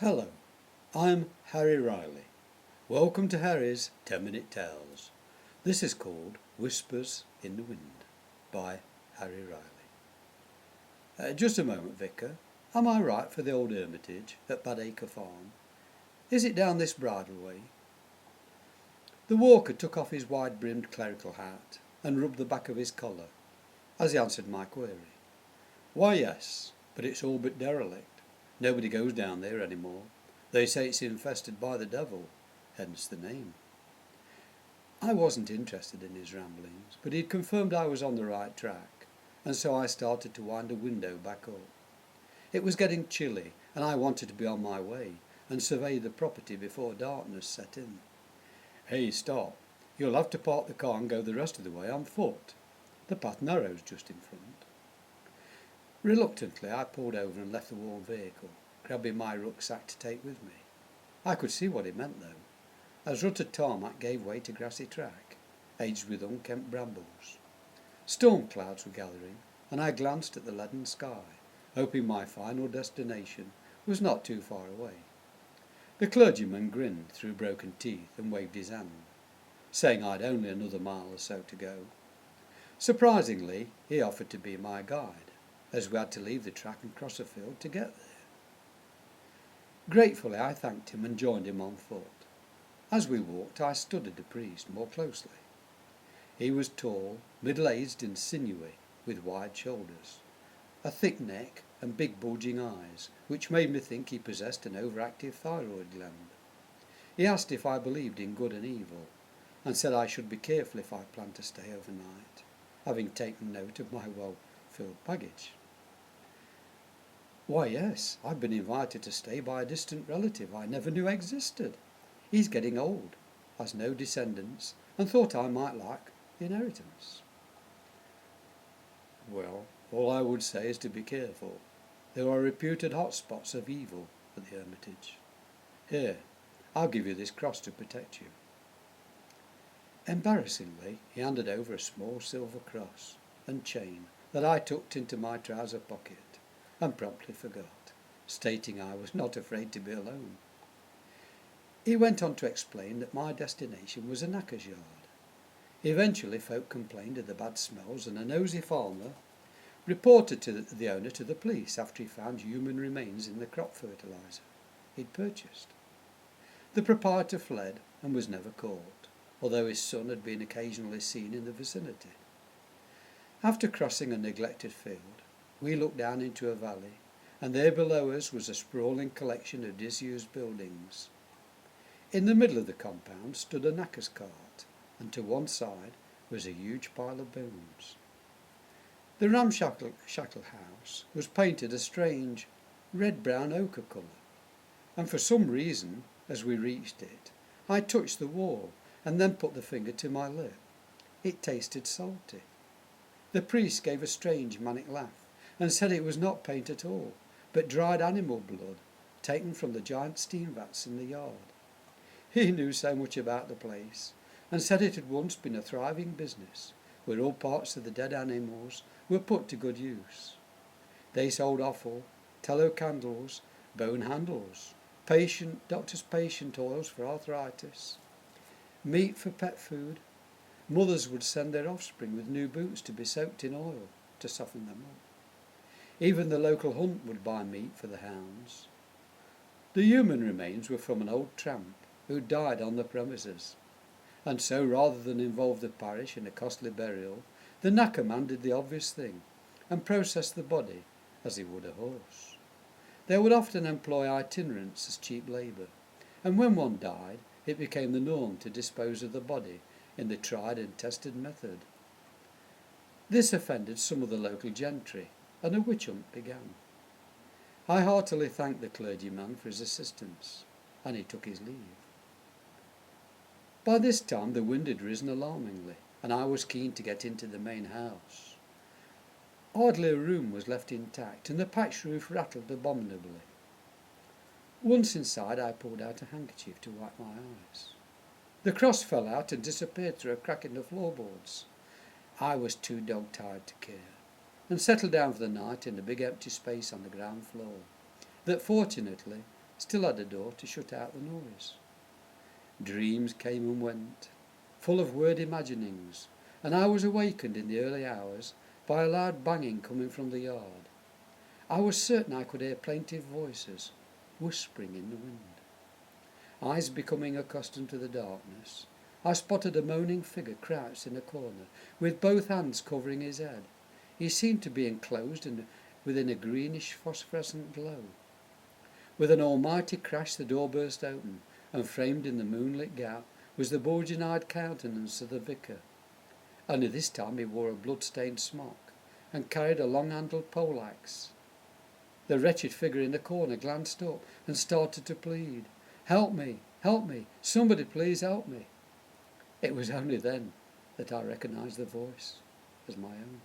Hello, I'm Harry Riley. Welcome to Harry's 10-Minute Tales. This is called Whispers in the Wind by Harry Riley. Just a moment, Vicar. Am I right for the old hermitage at Acre Farm? Is it down this bridleway? The walker took off his wide-brimmed clerical hat and rubbed the back of his collar as he answered my query. Why, yes, but it's all but derelict. Nobody goes down there any more. They say it's infested by the devil, hence the name. I wasn't interested in his ramblings, but he'd confirmed I was on the right track, and so I started to wind a window back up. It was getting chilly, and I wanted to be on my way and survey the property before darkness set in. Hey, stop. You'll have to park the car and go the rest of the way on foot. The path narrows just in front. Reluctantly, I pulled over and left the worn vehicle, grabbing my rucksack to take with me. I could see what it meant, though, as rutted tarmac gave way to grassy track, edged with unkempt brambles. Storm clouds were gathering, and I glanced at the leaden sky, hoping my final destination was not too far away. The clergyman grinned through broken teeth and waved his hand, saying I'd only another mile or so to go. Surprisingly, he offered to be my guide, as we had to leave the track and cross a field to get there. Gratefully I thanked him and joined him on foot. As we walked I studied the priest more closely. He was tall, middle-aged and sinewy, with wide shoulders, a thick neck and big bulging eyes, which made me think he possessed an overactive thyroid gland. He asked if I believed in good and evil, and said I should be careful if I planned to stay overnight, having taken note of my well-filled baggage. Why, yes, I've been invited to stay by a distant relative I never knew existed. He's getting old, has no descendants, and thought I might like the inheritance. Well, all I would say is to be careful. There are reputed hotspots of evil at the hermitage. Here, I'll give you this cross to protect you. Embarrassingly, he handed over a small silver cross and chain that I tucked into my trouser pocket and promptly forgot, stating I was not afraid to be alone. He went on to explain that my destination was an Acre yard. Eventually folk complained of the bad smells, and a nosy farmer reported the owner to the police after he found human remains in the crop fertiliser he'd purchased. The proprietor fled and was never caught, although his son had been occasionally seen in the vicinity. After crossing a neglected field, we looked down into a valley, and there below us was a sprawling collection of disused buildings. In the middle of the compound stood a knacker's cart, and to one side was a huge pile of bones. The ramshackle house was painted a strange red-brown ochre colour, and for some reason, as we reached it, I touched the wall and then put the finger to my lip. It tasted salty. The priest gave a strange manic laugh and said it was not paint at all, but dried animal blood taken from the giant steam vats in the yard. He knew so much about the place, and said it had once been a thriving business, where all parts of the dead animals were put to good use. They sold offal, tallow candles, bone handles, doctor's patient oils for arthritis, meat for pet food. Mothers would send their offspring with new boots to be soaked in oil to soften them up. Even the local hunt would buy meat for the hounds. The human remains were from an old tramp who died on the premises, and so rather than involve the parish in a costly burial, the knacker man did the obvious thing and processed the body as he would a horse. They would often employ itinerants as cheap labour, and when one died, it became the norm to dispose of the body in the tried and tested method. This offended some of the local gentry, and a witch hunt began. I heartily thanked the clergyman for his assistance, and he took his leave. By this time the wind had risen alarmingly, and I was keen to get into the main house. Hardly a room was left intact, and the thatched roof rattled abominably. Once inside, I pulled out a handkerchief to wipe my eyes. The cross fell out and disappeared through a crack in the floorboards. I was too dog-tired to care, and settled down for the night in a big empty space on the ground floor that fortunately still had a door to shut out the noise. Dreams came and went, full of weird imaginings, and I was awakened in the early hours by a loud banging coming from the yard. I was certain I could hear plaintive voices, whispering in the wind. Eyes becoming accustomed to the darkness, I spotted a moaning figure crouched in a corner, with both hands covering his head. He seemed to be enclosed within a greenish phosphorescent glow. With an almighty crash the door burst open, and framed in the moonlit gap was the bulging-eyed countenance of the vicar. Only this time he wore a blood-stained smock, and carried a long-handled pole-axe. The wretched figure in the corner glanced up and started to plead, "Help me! Help me! Somebody please help me!" It was only then that I recognised the voice as my own.